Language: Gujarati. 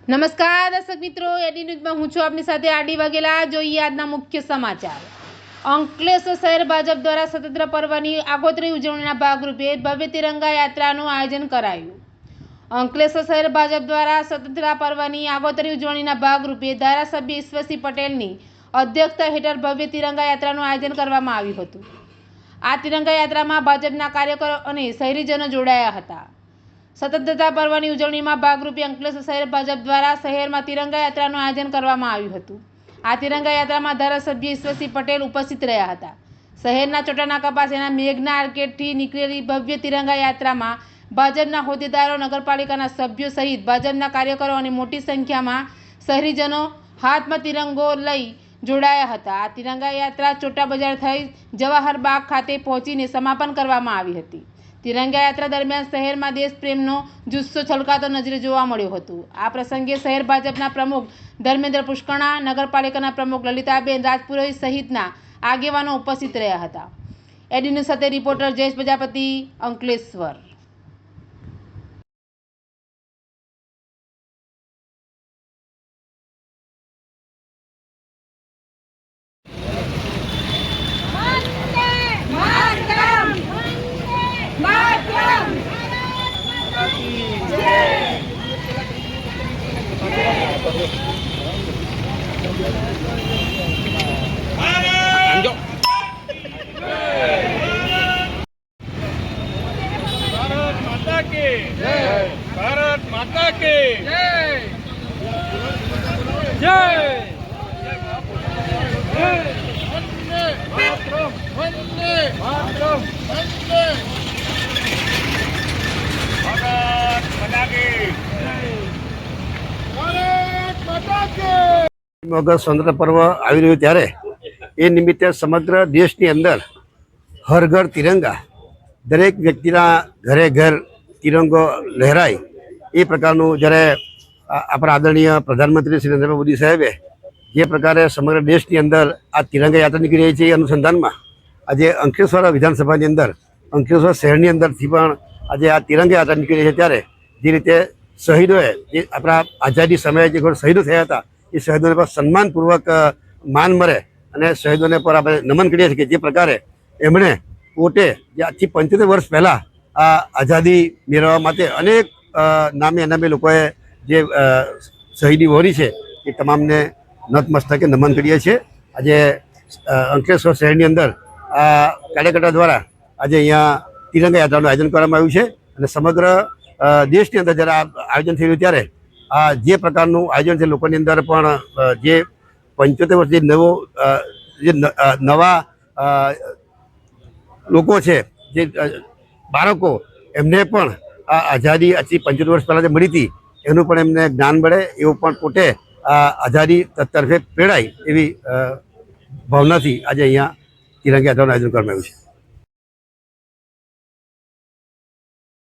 નમસ્કાર દર્શક મિત્રો, એડી ન્યૂઝમાં હું છું આપની સાથે આડી વાઘેલા। જોઈએ આજના મુખ્ય સમાચાર। અંકલેશ્વર શહેર ભાજપ દ્વારા સ્વતંત્ર પર્વની આગોતરી ઉજવણીના ભાગરૂપે ભવ્ય તિરંગા યાત્રાનું આયોજન કરાયું। અંકલેશ્વર શહેર ભાજપ દ્વારા સ્વતંત્રતા પર્વની આગોતરી ઉજવણીના ભાગરૂપે ધારાસભ્ય ઈશ્વરસિંહ પટેલની અધ્યક્ષતા હેઠળ ભવ્ય તિરંગા યાત્રાનું આયોજન કરવામાં આવ્યું હતું। આ તિરંગા યાત્રામાં ભાજપના કાર્યકરો અને શહેરીજનો જોડાયા હતા। સ્વતંત્રતા પર્વની ઉજવણીમાં ભાગરૂપે અંકલેશ્વર શહેર ભાજપ દ્વારા શહેરમાં તિરંગા યાત્રાનું આયોજન કરવામાં આવ્યું હતું। આ તિરંગા યાત્રામાં ધારાસભ્ય ઈશ્વરસિંહ પટેલ ઉપસ્થિત રહ્યા હતા। શહેરના ચોટાનાકા પાસેના મેઘના આર્કેડથી નીકળેલી ભવ્ય તિરંગા યાત્રામાં ભાજપના હોદ્દેદારો, નગરપાલિકાના સભ્યો સહિત ભાજપના કાર્યકરો અને મોટી સંખ્યામાં શહેરીજનો હાથમાં તિરંગો લઈ જોડાયા હતા। આ તિરંગા યાત્રા ચોટા બજાર થઈ જવાહર બાગ ખાતે પહોંચીને સમાપન કરવામાં આવી હતી। તિરંગા યાત્રા દરમિયાન શહેરમાં દેશપ્રેમનો જુસ્સો છલકાતો નજરે જોવા મળ્યો હતો। આ પ્રસંગે શહેર ભાજપના પ્રમુખ ધર્મેન્દ્ર પુષ્કણા, નગરપાલિકાના પ્રમુખ લલિતાબેન રાજપુરોહિત સહિતના આગેવાનો ઉપસ્થિત રહ્યા હતા। એડીન્યૂઝ સાથે રિપોર્ટર જયેશ પ્રજાપતિ, અંકલેશ્વર। भारत माता की जय। जय वंदे मातरम, वंदे मातरम, वंदे भारत माता की भारत माता की। અગર સ્વતંત્ર પર્વ આવી રહ્યું ત્યારે એ નિમિત્તે સમગ્ર દેશની અંદર હર ઘર તિરંગા, દરેક વ્યક્તિના ઘરે ઘર તિરંગો લહેરાય એ પ્રકારનું જ્યારે આપણા આદરણીય પ્રધાનમંત્રી શ્રી નરેન્દ્ર મોદી સાહેબે જે પ્રકારે સમગ્ર દેશની અંદર આ તિરંગા યાત્રા નીકળી રહી છે એ અનુસંધાનમાં આજે અંકલેશ્વર વિધાનસભાની અંદર, અંકલેશ્વર શહેરની અંદરથી પણ આજે આ તિરંગા યાત્રા નીકળી રહી છે ત્યારે જે રીતે શહીદોએ જે આપણા આઝાદી સમયે જે શહીદો થયા હતા એ શહીદોને પર સન્માનપૂર્વક માન મળે અને શહીદોને પર આપણે નમન કરીએ છીએ કે જે પ્રકારે એમણે પોતે જે આજથી 75 વર્ષ પહેલાં આ આઝાદી મેળવવા માટે અનેક નામે અનામે લોકોએ જે શહીદી વહોરી છે એ તમામને નતમસ્તકે નમન કરીએ છીએ। આજે અંકલેશ્વર શહેરની અંદર આ કાર્યકર્તા દ્વારા આજે અહીંયા તિરંગા યાત્રાનું આયોજન કરવામાં આવ્યું છે અને સમગ્ર દેશની અંદર જ્યારે આ આયોજન થઈ રહ્યું ત્યારે આ જે પ્રકારનું આયોજન છે લોકોની અંદર પણ જે 75 વર્ષ જે નવા લોકો છે, જે બાળકો, એમને પણ આ આઝાદી આજથી 75 વર્ષ પહેલાં જે મળી હતી એનું પણ એમને જ્ઞાન મળે એવું પણ પોતે આ આઝાદી તરફે પ્રેરાય એવી ભાવનાથી આજે અહીંયા તિરંગા યાત્રાનું આયોજન કરવામાં આવ્યું છે।